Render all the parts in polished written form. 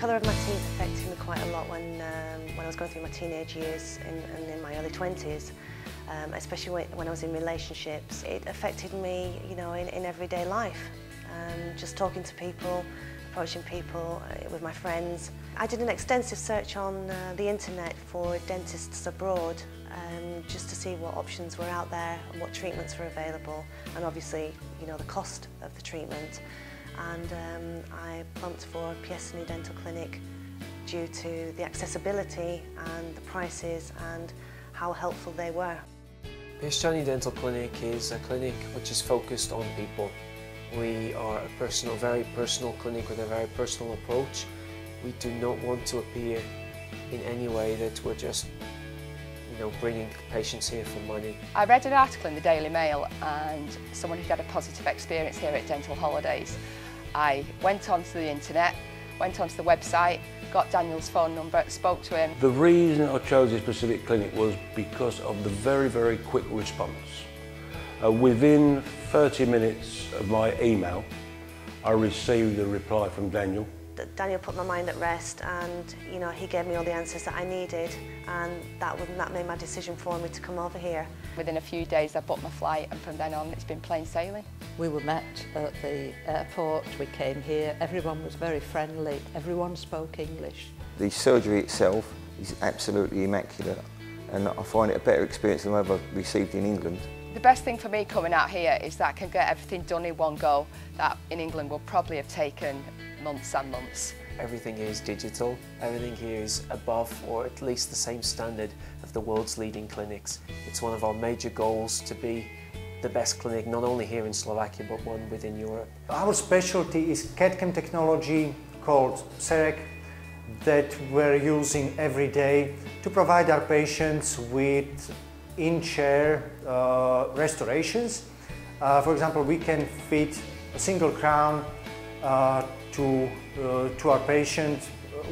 colour of my teeth affected me quite a lot when I was going through my teenage years and in my early 20s, especially when I was in relationships. It affected me, you know, in everyday life. Just talking to people, approaching people with my friends. I did an extensive search on the internet for dentists abroad, just to see what options were out there and what treatments were available, and obviously, you know, the cost of the treatment. And I plumped for Piestany Dental Clinic due to the accessibility and the prices and how helpful they were. Piestany Dental Clinic is a clinic which is focused on people. We are a very personal clinic with a very personal approach. We do not want to appear in any way that we're just, you know, bringing patients here for money. I read an article in the Daily Mail and someone who'd had a positive experience here at Dental Holidays. I went onto the internet, went onto the website, got Daniel's phone number, spoke to him. The reason I chose this specific clinic was because of the very, very quick response. Within 30 minutes of my email, I received a reply from Daniel. Daniel put my mind at rest, and you know, he gave me all the answers that I needed, and that made my decision for me to come over here. Within a few days I booked my flight, and from then on it's been plain sailing. We were met at the airport, we came here, everyone was very friendly, everyone spoke English. The surgery itself is absolutely immaculate, and I find it a better experience than I've ever received in England. The best thing for me coming out here is that I can get everything done in one go that in England would probably have taken months and months. Everything here is digital. Everything here is above or at least the same standard of the world's leading clinics. It's one of our major goals to be the best clinic, not only here in Slovakia, but one within Europe. Our specialty is CAD/CAM technology called CEREC that we're using every day to provide our patients with in-chair restorations. For example, we can fit a single crown to our patient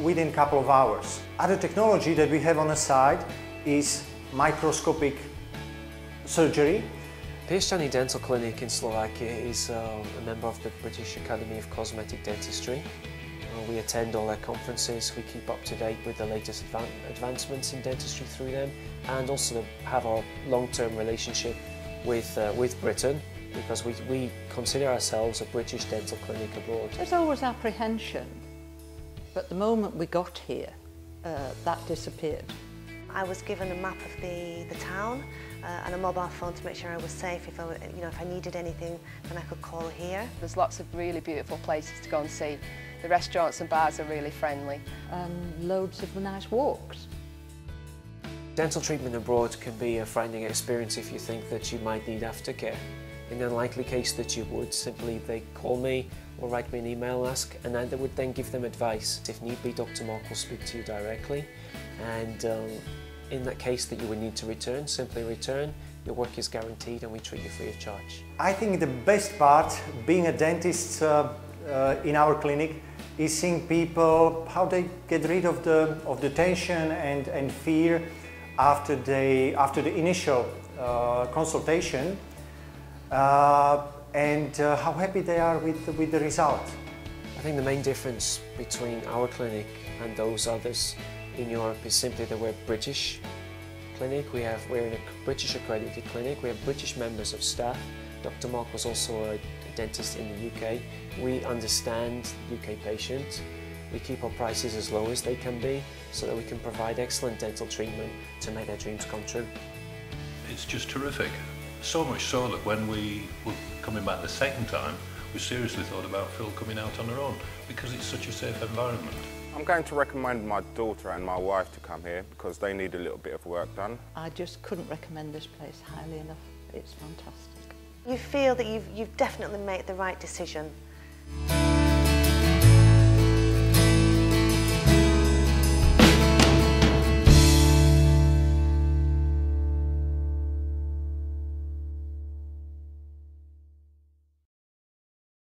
within a couple of hours. Other technology that we have on the side is microscopic surgery. Piestany Dental Clinic in Slovakia is a member of the British Academy of Cosmetic Dentistry. We attend all their conferences, we keep up to date with the latest advancements in dentistry through them, and also have our long-term relationship with Britain, because we consider ourselves a British dental clinic abroad. There's always apprehension, but the moment we got here, that disappeared. I was given a map of the town and a mobile phone to make sure I was safe. If I needed anything, then I could call here. There's lots of really beautiful places to go and see. The restaurants and bars are really friendly. And loads of nice walks. Dental treatment abroad can be a frightening experience if you think that you might need aftercare. In the unlikely case that you would, simply they call me or write me an email, ask, and I would then give them advice. If need be, Dr. Mark will speak to you directly, and in that case that you would need to return, simply return. Your work is guaranteed and we treat you free of charge. I think the best part, being a dentist in our clinic, is seeing people, how they get rid of the tension and fear after the initial consultation, and how happy they are with the result. I think the main difference between our clinic and those others in Europe is simply that we're a British clinic. We're in a British accredited clinic. We have British members of staff. Dr. Mark was also a dentist in the UK. We understand the UK patient. We keep our prices as low as they can be so that we can provide excellent dental treatment to make their dreams come true. It's just terrific. So much so that when we were coming back the second time, we seriously thought about Phil coming out on her own because it's such a safe environment. I'm going to recommend my daughter and my wife to come here because they need a little bit of work done. I just couldn't recommend this place highly enough. It's fantastic. You feel that you've definitely made the right decision.